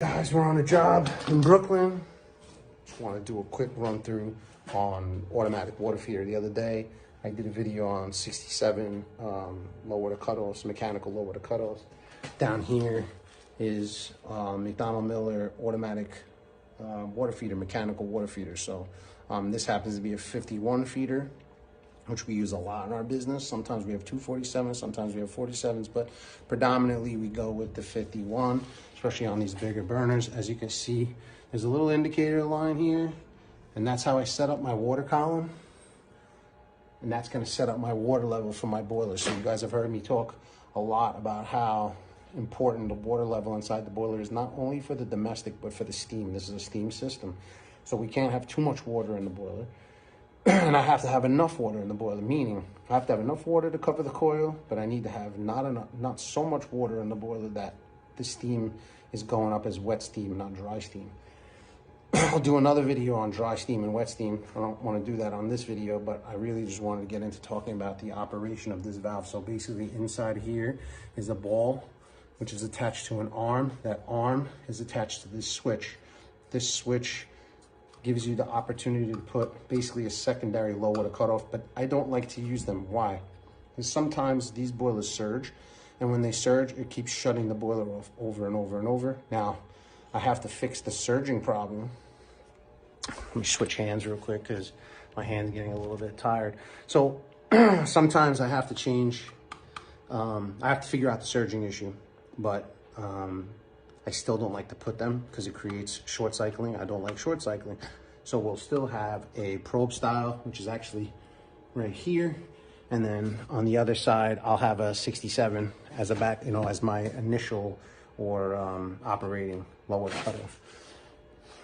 Guys, we're on a job in Brooklyn. Just want to do a quick run through on automatic water feeder. The other day, I did a video on 67 low water cutoffs, mechanical low water cutoffs. Down here is McDonald Miller automatic water feeder, mechanical water feeder. So this happens to be a 51 feeder, which we use a lot in our business. Sometimes we have 247s, sometimes we have 47s, but predominantly we go with the 51, especially on these bigger burners. As you can see, there's a little indicator line here, and that's how I set up my water column. And that's gonna set up my water level for my boiler. So you guys have heard me talk a lot about how important the water level inside the boiler is, not only for the domestic, but for the steam. This is a steam system. So we can't have too much water in the boiler. And I have to have enough water in the boiler, meaning I have to have enough water to cover the coil, but I need to have not so much water in the boiler that the steam is going up as wet steam, not dry steam. I'll do another video on dry steam and wet steam. I don't want to do that on this video, but I really just wanted to get into talking about the operation of this valve. So basically inside here is a ball, which is attached to an arm. That arm is attached to this switch. This switch gives you the opportunity to put basically a secondary low water cutoff, but I don't like to use them. Why? Because sometimes these boilers surge, and when they surge, it keeps shutting the boiler off over and over and over. Now, I have to fix the surging problem. Let me switch hands real quick because my hand's getting a little bit tired. So sometimes I have to change, I have to figure out the surging issue, but I still don't like to put them because it creates short cycling. I don't like short cycling. So we'll still have a probe style, which is actually right here. And then on the other side, I'll have a 67 as a back, as my initial or operating lower cutoff.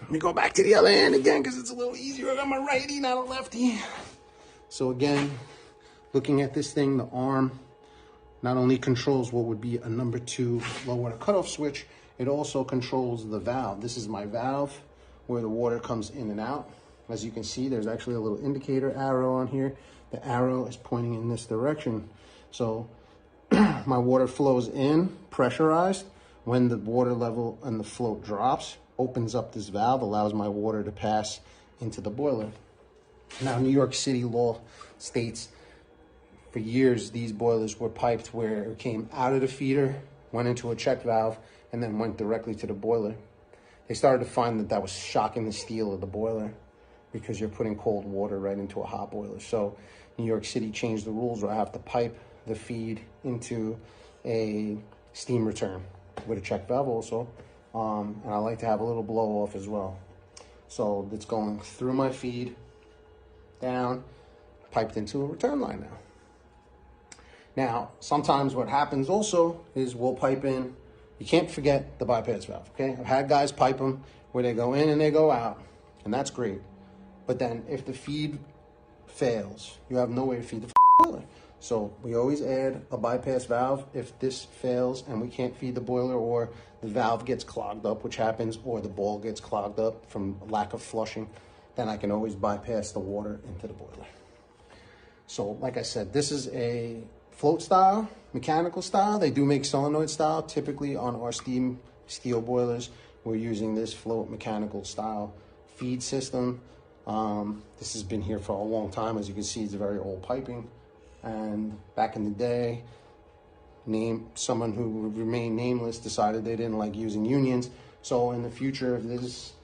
Let me go back to the other hand again because it's a little easier. I got my righty, not a lefty. So again, looking at this thing, the arm not only controls what would be a number 2 low water cutoff switch, it also controls the valve. This is my valve where the water comes in and out. As you can see, there's actually a little indicator arrow on here. The arrow is pointing in this direction. So my water flows in, pressurized. When the water level and the float drops, opens up this valve, allows my water to pass into the boiler. Now, New York City law states for years, these boilers were piped where it came out of the feeder, went into a check valve, and then went directly to the boiler. They started to find that that was shocking the steel of the boiler because you're putting cold water right into a hot boiler. So New York City changed the rules where I have to pipe the feed into a steam return with a check valve also. And I like to have a little blow off as well. So it's going through my feed, down, piped into a return line now. Now, sometimes what happens also is we'll pipe in. You can't forget the bypass valve, okay? I've had guys pipe them where they go in and they go out, and that's great. But then if the feed fails, you have no way to feed the boiler. So we always add a bypass valve if this fails and we can't feed the boiler, or the valve gets clogged up, which happens, or the ball gets clogged up from lack of flushing, then I can always bypass the water into the boiler. So like I said, this is a float style, mechanical style. They do make solenoid style. Typically on our steam steel boilers, we're using this float mechanical style feed system. This has been here for a long time. As you can see, it's a very old piping. And back in the day, someone who remained nameless decided they didn't like using unions. So in the future, if this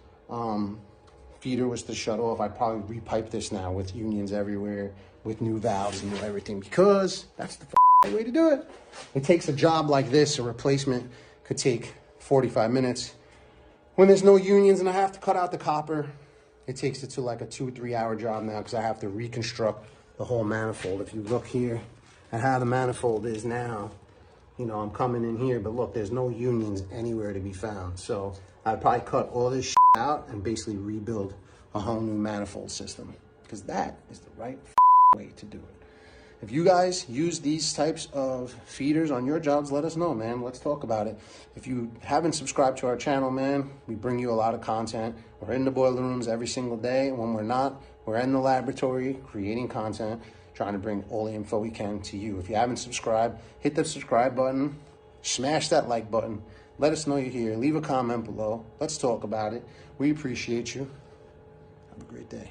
feeder was to shut off, I'd probably repipe this now with unions everywhere, with new valves and new everything, because that's the way to do it. It takes a job like this, a replacement could take 45 minutes. When there's no unions and I have to cut out the copper, it takes it to like a 2 or 3 hour job now because I have to reconstruct the whole manifold. If you look here at how the manifold is now, I'm coming in here, but look, there's no unions anywhere to be found. So I'd probably cut all this out and basically rebuild a whole new manifold system, because that is the right way to do it. If you guys use these types of feeders on your jobs, let us know, man. Let's talk about it. If you haven't subscribed to our channel, man, we bring you a lot of content. We're in the boiler rooms every single day. When we're not, we're in the laboratory creating content, trying to bring all the info we can to you. If you haven't subscribed, hit the subscribe button, smash that like button, Let us know you're here. Leave a comment below. Let's talk about it. We appreciate you. Have a great day.